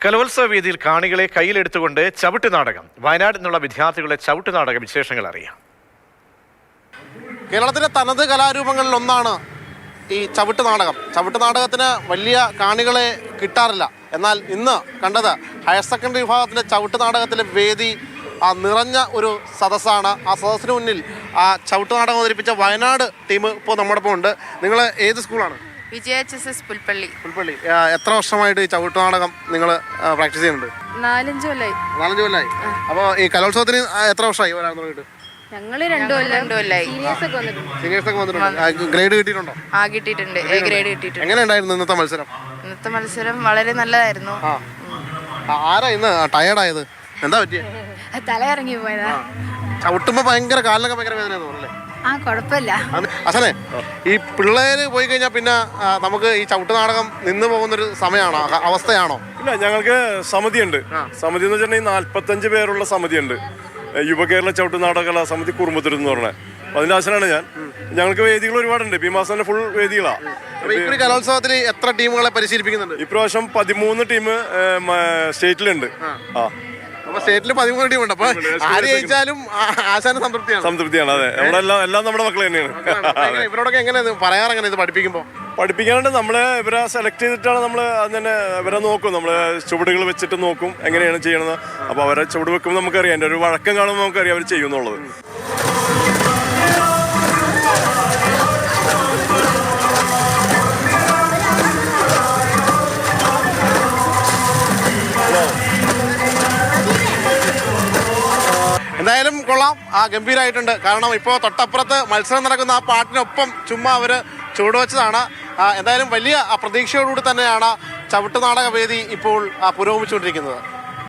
കലോത്സവ വേദിയിൽ കാണികളെ കയ്യിലെടുത്തുകൊണ്ട് ചവിട്ടുനാടകം. വയനാട് നിന്നുള്ള വിദ്യാർത്ഥികളുടെ ചവിട്ടുനാടക വിശേഷങ്ങൾ അറിയാം. കേരളത്തിലെ തനത് കലാരൂപങ്ങളിൽ ഒന്നാണ് ഈ ചവിട്ടുനാടകം. ചവിട്ടുനാടകത്തിന് വലിയ കാണികളെ കിട്ടാറില്ല. എന്നാൽ ഇന്ന് കണ്ടത് ഹയർ സെക്കൻഡറി വിഭാഗത്തിലെ ചവിട്ടുനാടകത്തിലെ വേദി നിറഞ്ഞ ഒരു സദസ്സാണ്. ആ സദസ്സിന് മുന്നിൽ ആ ചവിട്ടുനാടകം അവതരിപ്പിച്ച വയനാട് ടീം ഇപ്പോൾ നമ്മോടൊപ്പം ഉണ്ട്. നിങ്ങൾ ഏത് സ്കൂളാണ്? വിജയHSS പുൽപ്പള്ളി. എത്ര വർഷമായിട്ട് ഈ ചവിട്ടുനാടകം നിങ്ങൾ പ്രാക്ടീസ് ചെയ്യുന്നുണ്ട്? 4-5 കൊല്ലായി. 4-5 കൊല്ലായി. അപ്പോൾ ഈ കലോത്സവത്തിന് എത്ര വർഷമായി വരാൻ തുടങ്ങിയിട്ട്? ഞങ്ങള് 2 കൊല്ലായി. സീനിയേഴ്സ് ഒക്കെ വന്നിട്ടുണ്ട്. ഗ്രേഡ് കിട്ടിയിട്ടുണ്ടോ? കിട്ടിയിട്ടുണ്ട്. A ഗ്രേഡ് കിട്ടിയിട്ടുണ്ട്. എങ്ങനെയുണ്ടായിരുന്നു ഇന്നത്തെ മത്സരം? ഇന്നത്തെ മത്സരം വളരെ നല്ലതായിരുന്നു. ആരാ ഇന്ന് ടയേർഡായത്? എന്താ പറ്റിയ? തലയിറങ്ങി പോയതാ. ചവിട്ടുമ്പോ ഭയങ്കര കാലിനൊക്കെ ഭയങ്കര വേദന തോന്നുന്നല്ലേ? കുഴപ്പമില്ല. അസനെ, ഈ പിള്ളേര് പോയി കഴിഞ്ഞാൽ പിന്നെ നമുക്ക് ഈ ചവിട്ടുനാടകം നിന്ന് പോകുന്നൊരു സമയമാണോ, അവസ്ഥയാണോ? ഇല്ല, ഞങ്ങൾക്ക് സമിതിയുണ്ട്. സമിതി എന്ന് വെച്ചിട്ടുണ്ടെങ്കിൽ 45 പേരുള്ള സമിതിയുണ്ട്. യുവകേരള ചവിട്ടുനാടക കലാസമിതി കുറുമ്പത്തൂർ എന്ന് പറഞ്ഞത്. അതിന്റെ ആശനാണ് ഞാൻ. ഞങ്ങൾക്ക് വേദികൾ ഒരുപാടുണ്ട്. ഈ മാസം തന്നെ ഫുൾ വേദികളാണ്. ഈ കലോത്സവത്തിൽ എത്ര ടീമുകളെ പരിശീലിപ്പിക്കുന്നുണ്ട്? ഇപ്രാവശ്യം 13 ടീം സ്റ്റേറ്റിലുണ്ട്. സ്റ്റേറ്റിൽ 13 ടീമുണ്ട്. അപ്പൊ ആര് ജയിച്ചാലും ആശാന സംതൃപ്തിയാണ്. അതെ, എല്ലാം നമ്മുടെ മക്കൾ തന്നെയാണ്. ഇവരോടൊക്കെ എങ്ങനെ പറയാറെങ്ങനെ ഇത് പഠിപ്പിക്കാനുണ്ട്. നമ്മളെ ഇവരെ സെലക്ട് ചെയ്തിട്ടാണ് നമ്മൾ അതിനെ ഇവരെ നോക്കും. നമ്മള് ചുവടുകൾ വെച്ചിട്ട് നോക്കും എങ്ങനെയാണ് ചെയ്യണത്. അപ്പൊ അവരെ ചുവട് വെക്കുമ്പോൾ നമുക്കറിയാം, എൻ്റെ ഒരു വഴക്കം കാണുമ്പോൾ നമുക്കറിയാം അവർ ചെയ്യുന്നുള്ളത്. എന്തായാലും കൊള്ളാം, ഗംഭീരമായിട്ടുണ്ട്. കാരണം ഇപ്പോൾ തൊട്ടപ്പുറത്ത് മത്സരം നടക്കുന്ന ആ പാട്ടിനൊപ്പം ചുമ്മാ അവര് ചുവടുവെച്ചതാണ്. എന്തായാലും വലിയ പ്രതീക്ഷയോടുകൂടി തന്നെയാണ് ചവിട്ടുനാടക വേദി ഇപ്പോൾ പുരോഗമിച്ചുകൊണ്ടിരിക്കുന്നത്.